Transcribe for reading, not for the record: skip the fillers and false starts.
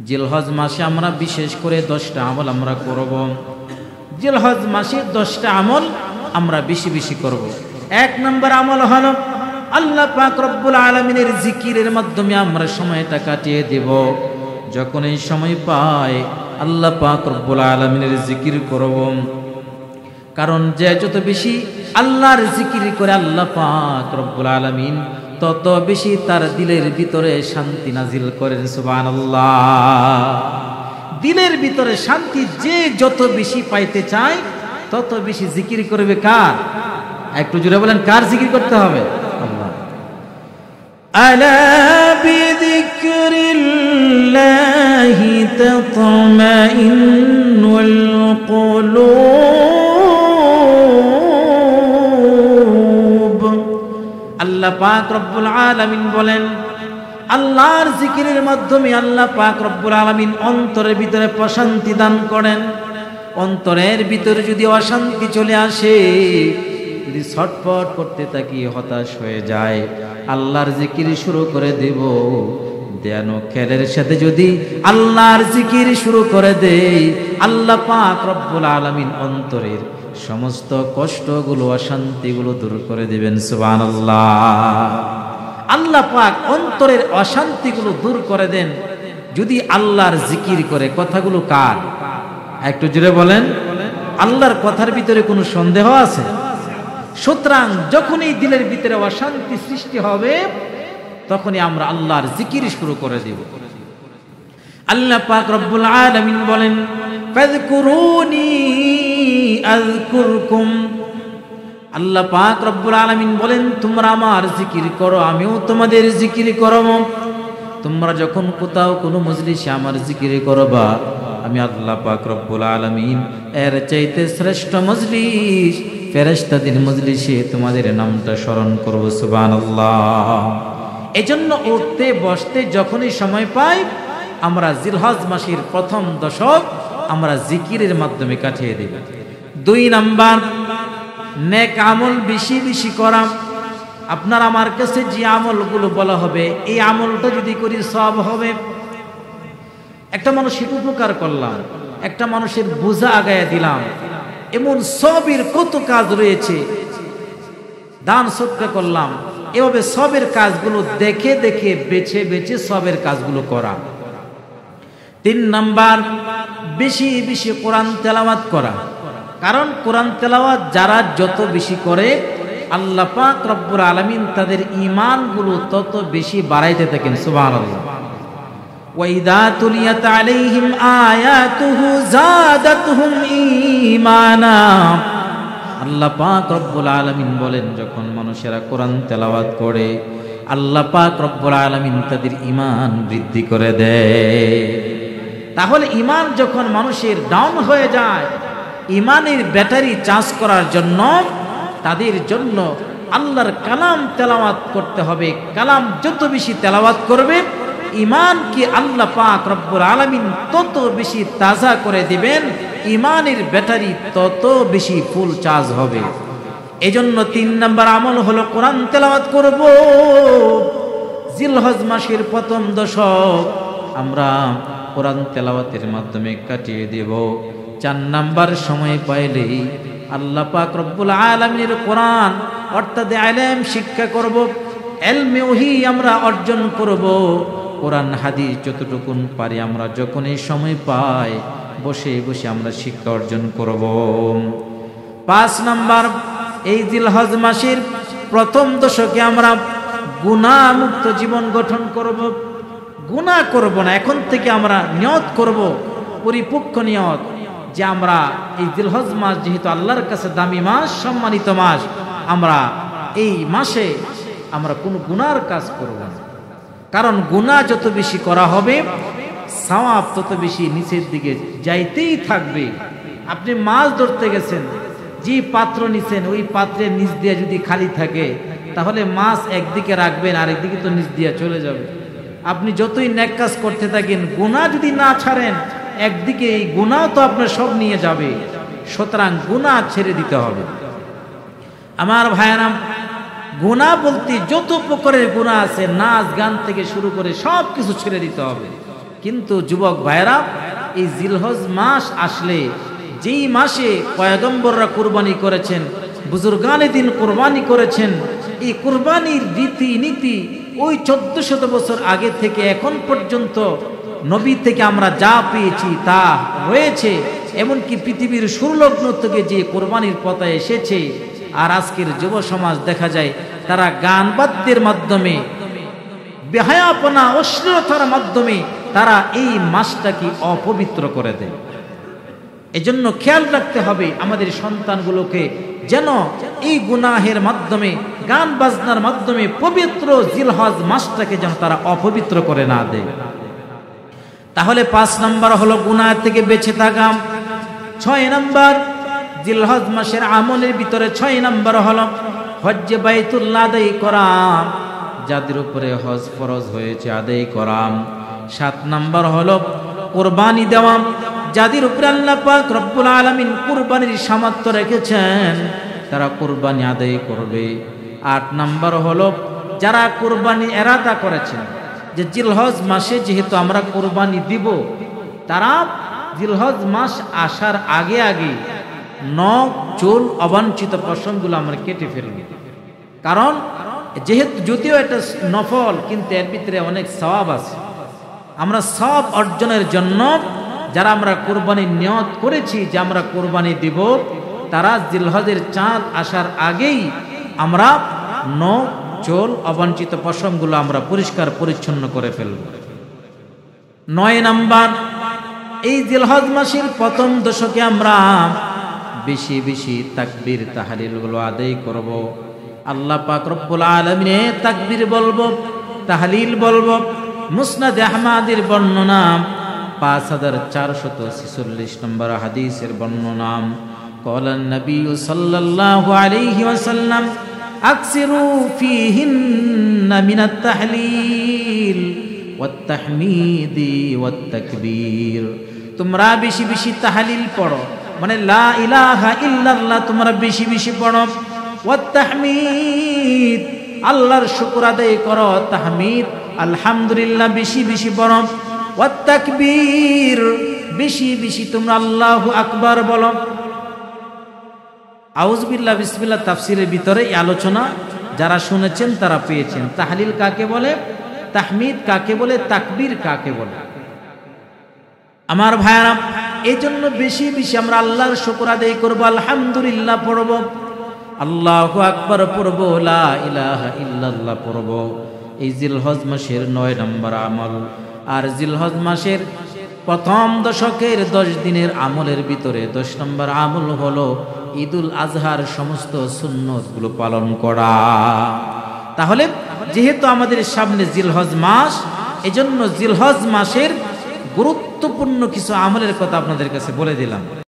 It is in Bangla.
জিলহজ মাসে আমরা বিশেষ করে 10টা আমল আমরা করব। জিলহজ মাসে 10টা আমল আমরা বেশি বেশি করব। 1 নম্বর আমল হলো আল্লাহ পাক রব্বুল আলামিনের জিকিরের মাধ্যমে আমরা সময়টা কাটিয়ে দেব। যখন এই সময় পাই আল্লাহ পাক রব্বুল আলামিনের জিকির করব। কারণ যে যত বেশি আল্লাহর জিকির করে আল্লাহ পাক রব্বুল আলামিন তত বেশি তার দিলের ভিতরে শান্তি নাজিল করেন। সুবহানাল্লাহ। দিলের ভিতরে শান্তি যে যত বেশি পাইতে চায় তত বেশি জিকির করবে। কার? একটু জোরে বলেন, কার জিকির করতে হবে? আল্লাহ। আলা বিযিকরিল্লাহি তাতমাইন্নুল কুলুব। আল্লাহ পাক রব্বুল আলামিন বলেন, আল্লাহর জিকিরের মাধ্যমে আল্লাহ পাক রব্বুল আলামিন অন্তরের ভিতরে প্রশান্তি দান করেন। অন্তরের ভিতরে যদি অশান্তি চলে আসে, যদি ছটফট করতে থাকি, হতাশ হয়ে যায়, আল্লাহর জিকির শুরু করে দেব। দেন খেলের সাথে যদি আল্লাহর জিকির শুরু করে দেই, আল্লাহ পাক রব্বুল আলামিন অন্তরের সমস্ত কষ্টগুলো অশান্তিগুলো দূর করে দিবেন। সুবহানাল্লাহ। আল্লাহ পাক অন্তরের অশান্তিগুলো দূর করে দেন যদি আল্লাহর জিকির করে। কথাগুলো কার? একটু জোরে বলেন। আল্লাহর কথার ভিতরে কোনো সন্দেহ আছে? সুতরাং যখনই দিলের ভিতরে অশান্তি সৃষ্টি হবে তখনই আমরা আল্লাহর জিকির শুরু করে দেব। আল্লাহ পাক রব্বুল আলামিন বলেন, ফাযকুরুনি আযকুরকুম। আল্লাহ পাক রব্বুল আলামিন বলেন, তোমরা আমার জিকির করো, আমিও তোমাদের জিকির করব। তোমরা যখন কোথাও কোনো মজলিসে আমার জিকির করবা, আমি আল্লাহ পাক রব্বুল আলামিন এর চাইতে শ্রেষ্ঠ মজলিস ফেরেশতাদের মজলিসে তোমাদের নামটা স্মরণ করব। সুবহানাল্লাহ। এজন্য উঠতে বসতে যখনই সময় পাই আমরা জিলহজ মাসের প্রথম দশক আমরা জিকিরের মাধ্যমে কাটিয়ে দেব। 2 নাম্বার, নেক আমল বেশি বেশি করা। আপনার আমার কাছে যে আমলগুলো বলা হবে, এই আমলটা যদি করি সওয়াব হবে। একটা মানুষের উপকার করলাম, একটা মানুষের বোঝা আগায় দিলাম, এমন সবের কত কাজ রয়েছে। দান সদকা করলাম, এভাবে সবের কাজগুলো দেখে দেখে বেছে বেছে সবের কাজগুলো করা। 3 নাম্বার, বেশি বেশি কোরআন তেলাওয়াত করা। কারণ কোরআন তেলাওয়াত যারা যত বেশি করে আল্লাহ পাক রব্বুল আলামিন তাদের ঈমানগুলো তত বেশি বাড়াইতে থাকেন। সুবহানাল্লাহ। ওয়াইদা তুলিয়াত আলাইহিম আয়াতুহু যাদাতুহুম ঈমানা। আল্লাহ পাক রব্বুল আলামিন বলেন, যখন মানুষেরা কোরআন তেলাওয়াত করে আল্লাহ পাক রব্বুল আলামিন তাদের ঈমান বৃদ্ধি করে দেয়। তাহলে ঈমান যখন মানুষের ডাউন হয়ে যায়, ঈমানের ব্যাটারি চার্জ করার জন্য তাদের জন্য আল্লাহর কালাম তেলাওয়াত করতে হবে। কালাম যত বেশি তেলাওয়াত করবে, ঈমানকে আল্লাহ পাক রব্বুল আলামিন তত বেশি তাজা করে দিবেন, ঈমানের ব্যাটারি তত বেশি ফুল চার্জ হবে। এজন্য 3 নাম্বার আমল হলো কোরআন তেলাওয়াত করব। জিলহজ মাসের প্রথম দশক আমরা কোরআন তেলাওয়াতের মাধ্যমে কাটিয়ে দেব। 4 নাম্বার, সময় পাইলেই আল্লাহ পাক রব্বুল আলামিনের কোরআন অর্থাৎ ইলম শিক্ষা করব। ইলমে ওহী আমরা অর্জন করব। কোরআন হাদিস যতটুকুন পারি আমরা যখনই সময় পাই বসে বসে আমরা শিক্ষা অর্জন করব। 5 নাম্বার, এই জিলহজ মাসের প্রথম দশকে আমরা গুনাহ মুক্ত জীবন গঠন করব। গুনাহ করব না, এখন থেকে আমরা নিয়ত করব, পরিপক্ক নিয়ত, যে আমরা এই জিলহজ মাস যেহেতু আল্লাহর কাছে দামি মাস, সম্মানিত মাস, আমরা এই মাসে আমরা কোনো গুনার কাজ করব না। কারণ গুনাহ যত বেশি করা হবে সওয়াব তত বেশি নিচের দিকে যাইতেই থাকবে। আপনি মাছ ধরতে গেছেন, যে পাত্র নিছেন ওই পাত্রের নিচ দিয়ে যদি খালি থাকে তাহলে মাছ একদিকে রাখবেন, আরেকদিকে তো নিচ দিয়ে চলে যাবে। আপনি যতই নেক কাজ করতে থাকেন, গুনাহ যদি না ছাড়েন একদিকে এই গুনাহ তো আপনার সব নিয়ে যাবে। সুতরাং গুনাহ ছেড়ে দিতে হবে। আমার ভাইয়েরা, গুনাহ বলতে যত প্রকারের গুনাহ আছে, নাচ গান থেকে শুরু করে সব কিছু ছেড়ে দিতে হবে। কিন্তু যুবক ভাইরা, এই জিলহজ মাস আসলে, যেই মাসে পয়গম্বররা কুরবানি করেছেন, বুজুর্গানে দিন কুরবানি করেছেন, এই কুরবানির রীতি নীতি ওই 1400 বছর আগে থেকে এখন পর্যন্ত নবী থেকে আমরা যা পেয়েছি তা রয়েছে। এমনকি পৃথিবীর সুরলগ্ন থেকে যে কোরবানির পথে এসেছে। আর আজকের যুব সমাজ দেখা যায় তারা গান বাদ্যের মাধ্যমে, বেহায়াপনা, অশ্লীলতার মাধ্যমে তারা এই মাসটাকে অপবিত্র করে দেয়। এজন্য খেয়াল রাখতে হবে আমাদের সন্তানগুলোকে যেন এই গুনাহের মাধ্যমে, গান বাজনার মাধ্যমে পবিত্র জিলহজ মাসটাকে যেন তারা অপবিত্র করে না দেয়। তাহলে 5 নম্বর হলো গুনাহ থেকে বেঁচে থাকা। 6 নম্বর জিলহজ মাসের আমলের ভিতরে 6 নম্বর হলো হজ্জে বাইতুল্লাহ আদায় করা, যাদের উপরে হজ ফরজ হয়েছে আদায় করা। 7 নম্বর হলো কুরবানি দেওয়া, যাদের উপরে আল্লাহ পাক রব্বুল আলামিন কুরবানির সামর্থ্য রেখেছেন তারা কুরবানি আদায় করবে। 8 নম্বর হলো যারা কুরবানি এরাদা করেছেন যে জিলহজ মাসে যেহেতু আমরা কুরবানি দিব, তারা জিলহজ মাস আসার আগে আগে নখ, চুল, অবাঞ্ছিত পশমগুলো আমরা কেটে ফেলব। কারণ যেহেতু যদিও এটা নফল, কিন্তু এর ভিতরে অনেক সওয়াব আছে। আমরা সওয়াব অর্জনের জন্য যারা আমরা কুরবানির নিয়ত করেছি যে আমরা কুরবানি দিব, তারা জিলহজের চাঁদ আসার আগেই আমরা নখ, চুল, অবাঞ্ছিত পশমগুলো আমরা পরিষ্কার পরিচ্ছন্ন করে ফেলব। 9 নম্বর, এই জিলহজ মাসের প্রথম দশকে আমরা বেশি বেশি তাকবীর তাহলিলগুলো আদায় করব। আল্লাহ পাক রব্বুল আলামিনে তাকবীর বলবো, তাহলিল বলবো। মুসনাদ আহমদের বর্ণনা 5446 নম্বর হাদিসের বর্ণনা, ক্বালা নবী সাল্লাল্লাহু আলাইহি ওয়াসাল্লাম আকসিরু ফীহিন্না মিনাত তাহলিল ওয়াত তাহমিদি ওয়াত তাকবীর। তোমরা বেশি বেশি তাহলিল পড়ো, মানে লা ইলাহা ইল্লাল্লাহ তোমরা বেশি বেশি পড়ো। ওয়াত তাহমিদ, আল্লাহর শুকর আদায় করো। তাহমিদ, আলহামদুলিল্লাহ বেশি বেশি পড়ো। ওয়াত তাকবীর, বেশি বেশি তোমরা আল্লাহু আকবার বলো। আউযুবিল্লাহ বিসমিল্লাহ তাফসীরের ভিতরে এই আলোচনা যারা শুনেছেন তারা পেয়েছেন। তাহলিল কাকে বলে, তাহমিদ কাকে বলে, তাকবীর কাকে বলে। আমার ভাইরা, এই জন্য বেশি বেশি আমরা আল্লাহর শুকর আদায় করব, আলহামদুলিল্লাহ পড়ব, আল্লাহু আকবার পড়ব, লা ইলাহা ইল্লাল্লাহ পড়ব। এই জিলহজ মাসের 9 নম্বর আমল। আর জিলহজ মাসের প্রথম দশকের 10 দিনের আমলের ভিতরে 10 নম্বর আমল হলো ঈদুল আজহার সমস্ত সুন্নতগুলো পালন করা। তাহলে যেহেতু আমাদের সামনে জিলহজ মাস, এজন্য জিলহজ মাসের গুরুত্বপূর্ণ কিছু আমলের কথা আপনাদের কাছে বলে দিলাম।